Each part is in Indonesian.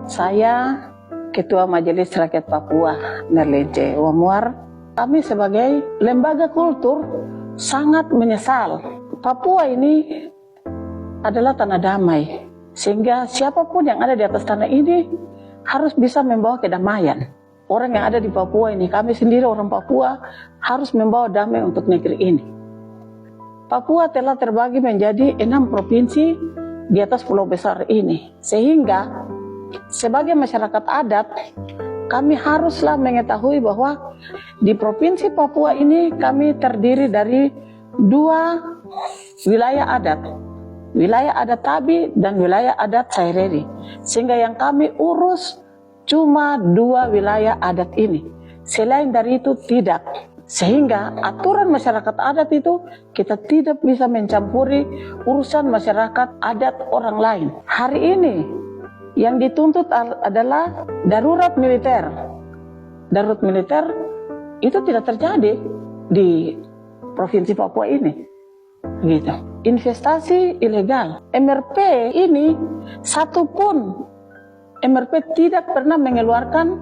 Saya Ketua Majelis Rakyat Papua Nerlence Wamuar, kami sebagai lembaga kultur sangat menyesal. Papua ini adalah tanah damai, sehingga siapapun yang ada di atas tanah ini harus bisa membawa kedamaian. Orang yang ada di Papua ini, kami sendiri orang Papua harus membawa damai untuk negeri ini. Papua telah terbagi menjadi 6 provinsi di atas pulau besar ini, sehingga sebagai masyarakat adat, kami haruslah mengetahui bahwa di Provinsi Papua ini kami terdiri dari 2 wilayah adat. Wilayah adat Tabi dan wilayah adat Saireri. Sehingga yang kami urus cuma 2 wilayah adat ini. Selain dari itu tidak. Sehingga aturan masyarakat adat itu kita tidak bisa mencampuri urusan masyarakat adat orang lain. Hari ini yang dituntut adalah darurat militer. Darurat militer itu tidak terjadi di Provinsi Papua ini. Gitu. Investasi ilegal. MRP ini satupun MRP tidak pernah mengeluarkan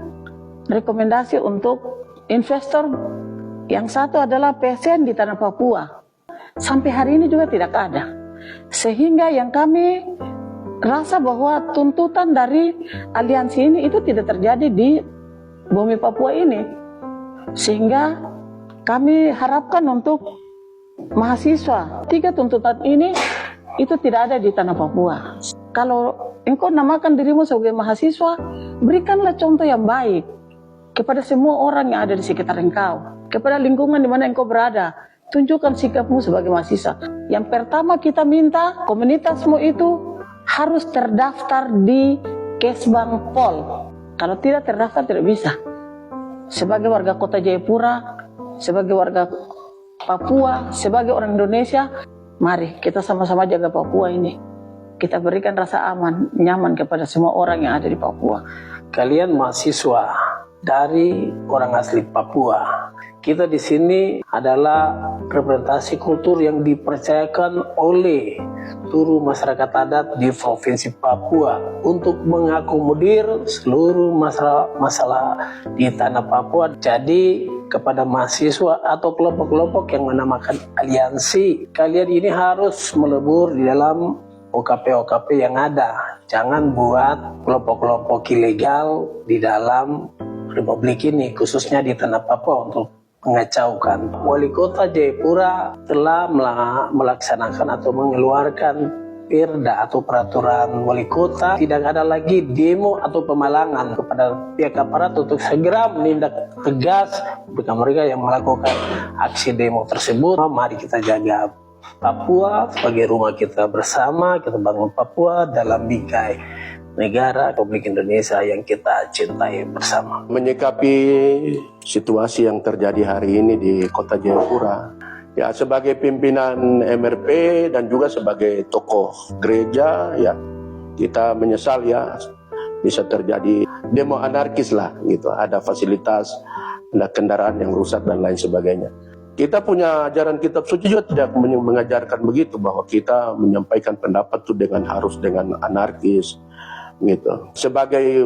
rekomendasi untuk investor. Yang satu adalah PSN di tanah Papua. Sampai hari ini juga tidak ada. Sehingga yang kami rasa bahwa tuntutan dari aliansi ini itu tidak terjadi di bumi Papua ini. Sehingga kami harapkan untuk mahasiswa 3 tuntutan ini itu tidak ada di tanah Papua. Kalau engkau namakan dirimu sebagai mahasiswa, berikanlah contoh yang baik kepada semua orang yang ada di sekitar engkau, kepada lingkungan di mana engkau berada. Tunjukkan sikapmu sebagai mahasiswa. Yang pertama kita minta komunitasmu itu harus terdaftar di Kesbang Pol. Kalau tidak terdaftar tidak bisa. Sebagai warga kota Jayapura, sebagai warga Papua, sebagai orang Indonesia, mari kita sama-sama jaga Papua ini. Kita berikan rasa aman, nyaman kepada semua orang yang ada di Papua. Kalian mahasiswa dari orang asli Papua. Kita di sini adalah representasi kultur yang dipercayakan oleh seluruh masyarakat adat di Provinsi Papua untuk mengakomodir seluruh masalah di tanah Papua. Jadi kepada mahasiswa atau kelompok-kelompok yang menamakan aliansi, kalian ini harus melebur di dalam OKP-OKP yang ada. Jangan buat kelompok-kelompok ilegal di dalam Republik ini, khususnya di tanah Papua untuk mengacaukan. Wali Kota Jayapura telah melaksanakan atau mengeluarkan perda atau peraturan wali kota. Tidak ada lagi demo atau pemalangan kepada pihak aparat untuk segera menindak tegas mereka yang melakukan aksi demo tersebut. Mari kita jaga Papua sebagai rumah kita bersama. Kita bangun Papua dalam bingkai negara Republik Indonesia yang kita cintai bersama. Menyikapi situasi yang terjadi hari ini di Kota Jayapura, ya sebagai pimpinan MRP dan juga sebagai tokoh gereja, ya kita menyesal ya bisa terjadi demo anarkis lah gitu. Ada fasilitas, ada kendaraan yang rusak dan lain sebagainya. Kita punya ajaran kitab suci juga tidak mengajarkan begitu, bahwa kita menyampaikan pendapat itu harus dengan anarkis gitu. Sebagai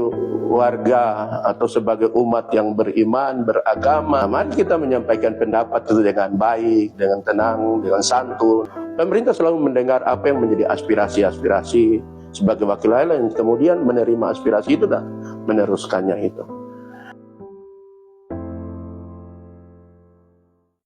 warga atau sebagai umat yang beriman, beragama, mari kita menyampaikan pendapat itu dengan baik, dengan tenang, dengan santun. Pemerintah selalu mendengar apa yang menjadi aspirasi-aspirasi sebagai wakil rakyat, kemudian menerima aspirasi itu dan meneruskannya itu.